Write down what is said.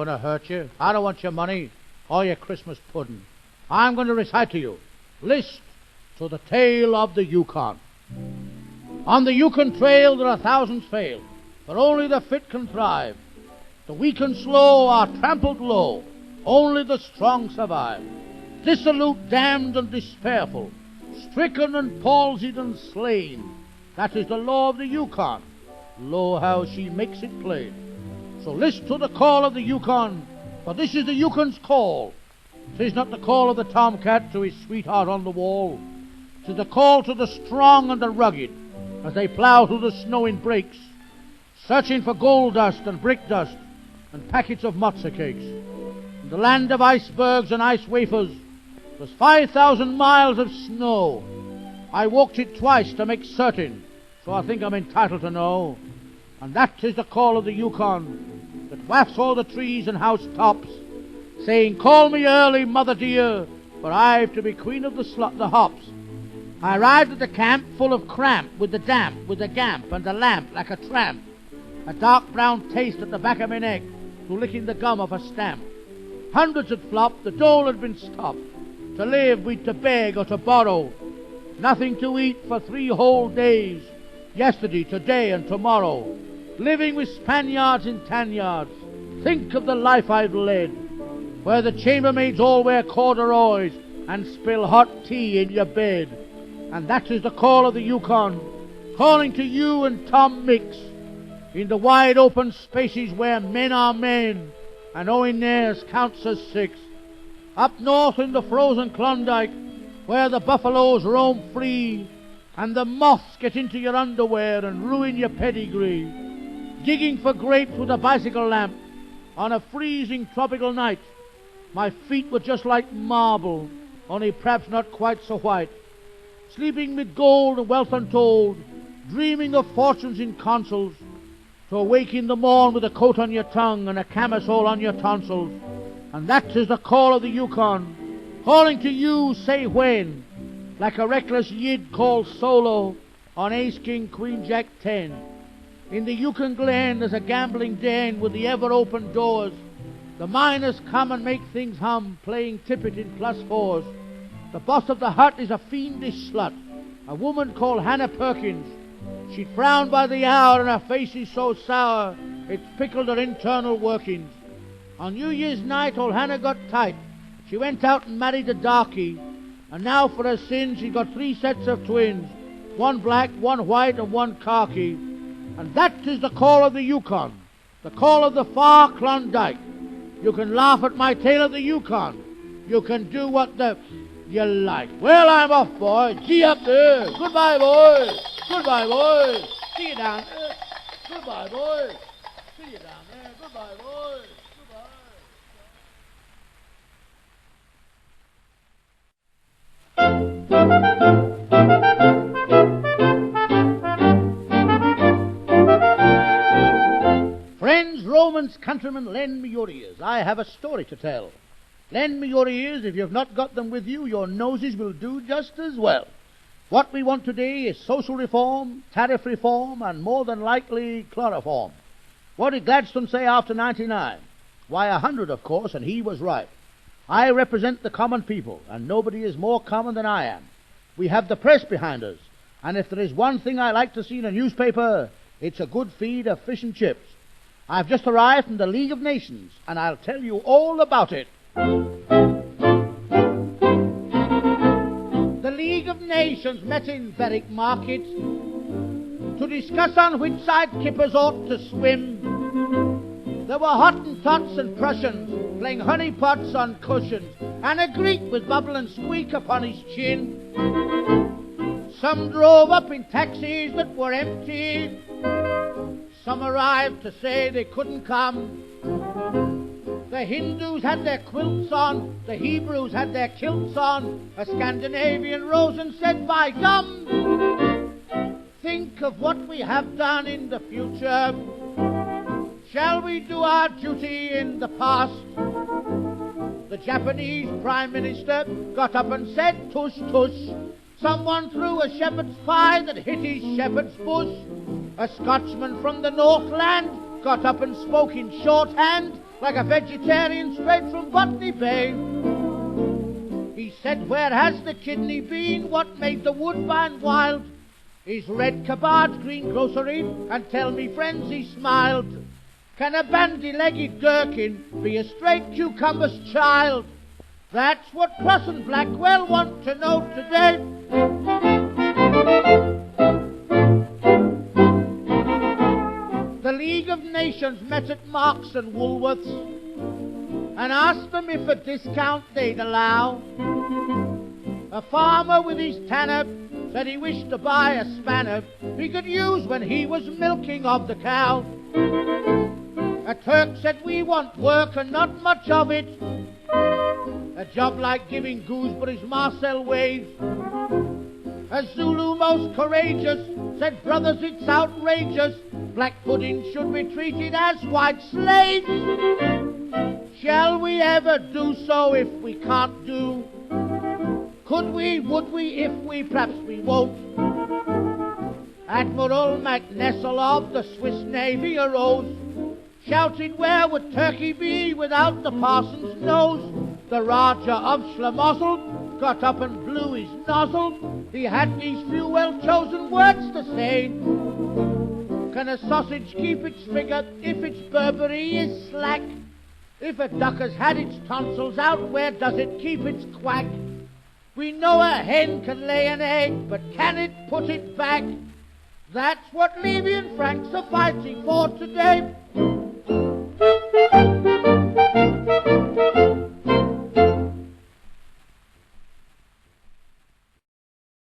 going to hurt you. I don't want your money or your Christmas pudding. I'm going to recite to you, list to the tale of the Yukon. On the Yukon trail there are thousands fail, but only the fit can thrive. The weak and slow are trampled low, only the strong survive. Dissolute, damned, and despairful, stricken and palsied and slain, that is the law of the Yukon. Lo, how she makes it plain. So list to the call of the Yukon, for this is the Yukon's call. 'Tis not the call of the tomcat to his sweetheart on the wall. 'Tis the call to the strong and the rugged, as they plough through the snow in breaks, searching for gold dust and brick dust and packets of matzo cakes. In the land of icebergs and ice wafers, there's 5,000 miles of snow. I walked it twice to make certain, so I think I'm entitled to know. And that is the call of the Yukon, that wafts all the trees and house tops, saying, call me early, mother dear, for I've to be queen of the hops. I arrived at the camp full of cramp, with the damp, with the gamp, and the lamp like a tramp. A dark brown taste at the back of my neck, through licking the gum off a stamp. Hundreds had flopped, the dole had been stopped. To live, we'd to beg or to borrow. Nothing to eat for 3 whole days, yesterday, today, and tomorrow. Living with Spaniards in tan yards. Think of the life I've led, where the chambermaids all wear corduroys and spill hot tea in your bed. And that is the call of the Yukon, calling to you and Tom Mix, in the wide open spaces where men are men, and Oinares counts as 6. Up north in the frozen Klondike, where the buffaloes roam free, and the moths get into your underwear and ruin your pedigree. Digging for grapes with a bicycle lamp on a freezing tropical night. My feet were just like marble, only perhaps not quite so white. Sleeping with gold and wealth untold, dreaming of fortunes in consols, to awake in the morn with a coat on your tongue and a camisole on your tonsils. And that is the call of the Yukon, calling to you, say when, like a reckless yid called solo on ace, king, queen, jack, 10. In the Yukon glen there's a gambling den with the ever-open doors. The miners come and make things hum, playing tippet in +4s. The boss of the hut is a fiendish slut, a woman called Hannah Perkins. She'd frown by the hour and her face is so sour, it's pickled her internal workings. On New Year's night old Hannah got tight. She went out and married a darky, and now for her sins she's got 3 sets of twins, 1 black, 1 white, and 1 khaki. And that is the call of the Yukon, the call of the far Klondike. You can laugh at my tale of the Yukon. You can do what you like. Well, I'm off, boy. Gee up there. Goodbye, boys. Goodbye, boys. See you down there. Goodbye, boys. See you down there. Goodbye, boys. Friends, Romans, countrymen, lend me your ears. I have a story to tell. Lend me your ears. If you've not got them with you, your noses will do just as well. What we want today is social reform, tariff reform, and more than likely chloroform. What did Gladstone say after 99? Why, 100, of course, and he was right. I represent the common people, and nobody is more common than I am. We have the press behind us, and if there is one thing I like to see in a newspaper, it's a good feed of fish and chips. I've just arrived from the League of Nations, and I'll tell you all about it. The League of Nations met in Berwick Market to discuss on which side kippers ought to swim. There were Hottentots and Prussians playing honeypots on cushions, and a Greek with bubble and squeak upon his chin. Some drove up in taxis that were empty. Some arrived to say they couldn't come. The Hindus had their quilts on, the Hebrews had their kilts on. A Scandinavian rose and said, by gum, think of what we have done in the future. Shall we do our duty in the past? The Japanese Prime Minister got up and said, tush, tush. Someone threw a shepherd's pie that hit his shepherd's bush. A Scotsman from the Northland got up and spoke in shorthand like a vegetarian straight from Botany Bay. He said, where has the kidney been? What made the woodbine wild? His red kabard's green grocery, and tell me friends he smiled. Can a bandy-legged gherkin be a straight cucumber's child? That's what Cross and Blackwell want to know today. The League of Nations met at Marks and Woolworths and asked them if a discount they'd allow. A farmer with his tanner said he wished to buy a spanner he could use when he was milking of the cow. A Turk said we want work and not much of it, a job like giving gooseberries Marcel waves. A Zulu most courageous said, brothers, it's outrageous, black pudding should be treated as white slaves. Shall we ever do so if we can't do? Could we, would we, if we, perhaps we won't? Admiral MacNessel of the Swiss Navy arose, shouting, where would Turkey be without the parson's nose? The Raja of Schlemazel got up and blew his nozzle. He had these few well-chosen words to say. Can a sausage keep its figure if its Burberry is slack? If a duck has had its tonsils out, where does it keep its quack? We know a hen can lay an egg, but can it put it back? That's what Levy and Franks are fighting for today.